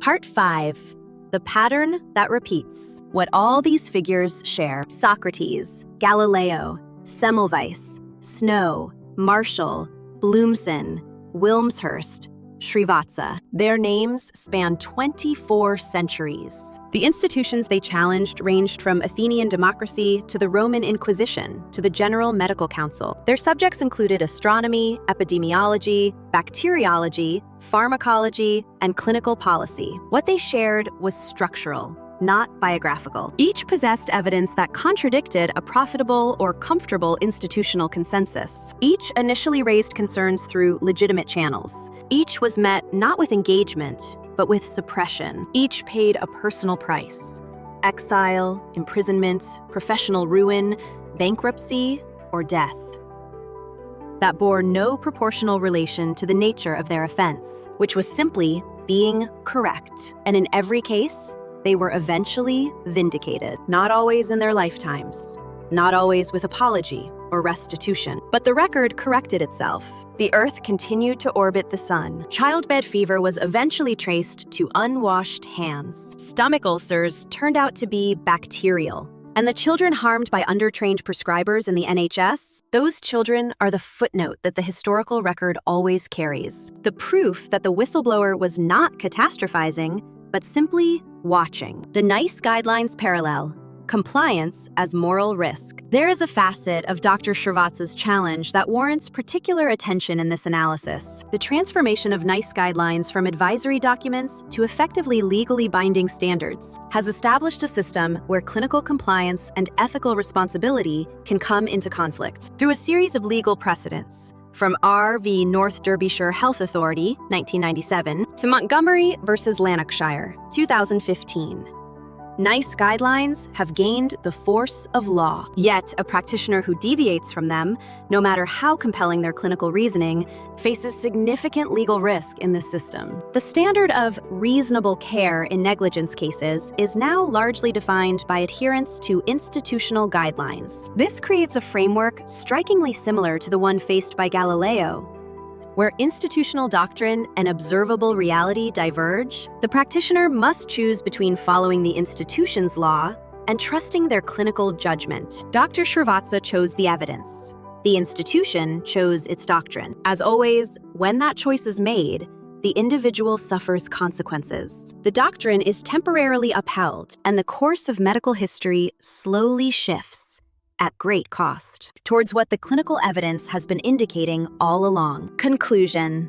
Part 5. The pattern that repeats. What all these figures share. Socrates, Galileo, Semmelweis, Snow, Marshall, Bloomson, Wilmshurst, Srivatsa. Their names span 24 centuries. The institutions they challenged ranged from Athenian democracy to the Roman Inquisition to the General Medical Council. Their subjects included astronomy, epidemiology, bacteriology, pharmacology, and clinical policy. What they shared was structural, not biographical. Each possessed evidence that contradicted a profitable or comfortable institutional consensus. Each initially raised concerns through legitimate channels. Each was met not with engagement, but with suppression. Each paid a personal price: exile, imprisonment, professional ruin, bankruptcy, or death that bore no proportional relation to the nature of their offense, which was simply being correct. And in every case, they were eventually vindicated. Not always in their lifetimes, not always with apology or restitution. But the record corrected itself. The Earth continued to orbit the sun. Childbed fever was eventually traced to unwashed hands. Stomach ulcers turned out to be bacterial. And the children harmed by undertrained prescribers in the NHS, those children are the footnote that the historical record always carries. The proof that the whistleblower was not catastrophizing, but simply watching. The NICE guidelines parallel compliance as moral risk. There is a facet of Dr. Srivatsa's challenge that warrants particular attention in this analysis: the transformation of NICE guidelines from advisory documents to effectively legally binding standards has established a system where clinical compliance and ethical responsibility can come into conflict. Through a series of legal precedents, from R v. North Derbyshire Health Authority, 1997, to Montgomery versus Lanarkshire, 2015. NICE guidelines have gained the force of law. Yet, a practitioner who deviates from them, no matter how compelling their clinical reasoning, faces significant legal risk in this system. The standard of reasonable care in negligence cases is now largely defined by adherence to institutional guidelines. This creates a framework strikingly similar to the one faced by Galileo, where institutional doctrine and observable reality diverge. The practitioner must choose between following the institution's law and trusting their clinical judgment. Dr. Srivatsa chose the evidence. The institution chose its doctrine. As always, when that choice is made, the individual suffers consequences. The doctrine is temporarily upheld, and the course of medical history slowly shifts, at great cost, towards what the clinical evidence has been indicating all along. Conclusion: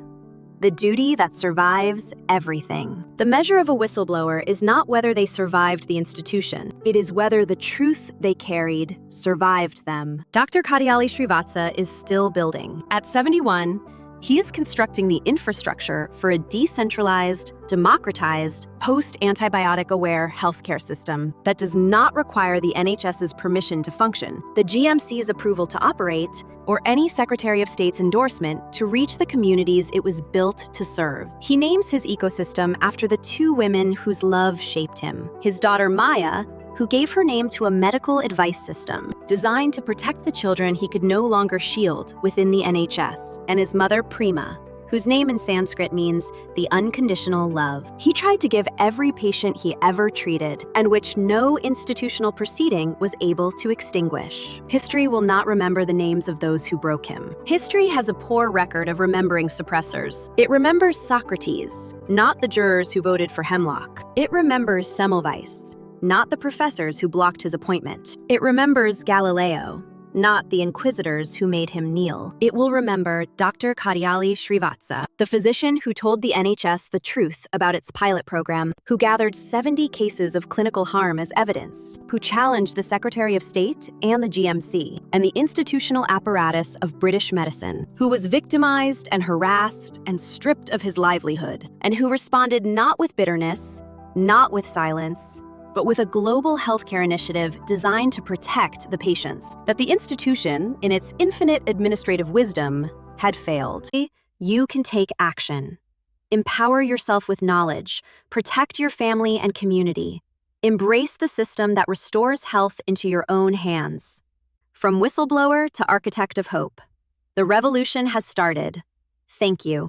the duty that survives everything. The measure of a whistleblower is not whether they survived the institution. It is whether the truth they carried survived them. Dr. Kadiyali Srivatsa is still building. At 71, he is constructing the infrastructure for a decentralized, democratized, post-antibiotic-aware healthcare system that does not require the NHS's permission to function, the GMC's approval to operate, or any Secretary of State's endorsement to reach the communities it was built to serve. He names his ecosystem after the two women whose love shaped him: his daughter Maya, who gave her name to a medical advice system designed to protect the children he could no longer shield within the NHS, and his mother PREMA, whose name in Sanskrit means the unconditional love. He tried to give every patient he ever treated, and which no institutional proceeding was able to extinguish. History will not remember the names of those who broke him. History has a poor record of remembering suppressors. It remembers Socrates, not the jurors who voted for Hemlock. It remembers Semmelweis, not the professors who blocked his appointment. It remembers Galileo, not the inquisitors who made him kneel. It will remember Dr. Kadiyali Srivatsa, the physician who told the NHS the truth about its pilot program, who gathered 70 cases of clinical harm as evidence, who challenged the Secretary of State and the GMC, and the institutional apparatus of British medicine, who was victimized and harassed and stripped of his livelihood, and who responded not with bitterness, not with silence, but with a global healthcare initiative designed to protect the patients. That the institution, in its infinite administrative wisdom, had failed. You can take action. Empower yourself with knowledge. Protect your family and community. Embrace the system that restores health into your own hands. From whistleblower to architect of hope, the revolution has started. Thank you.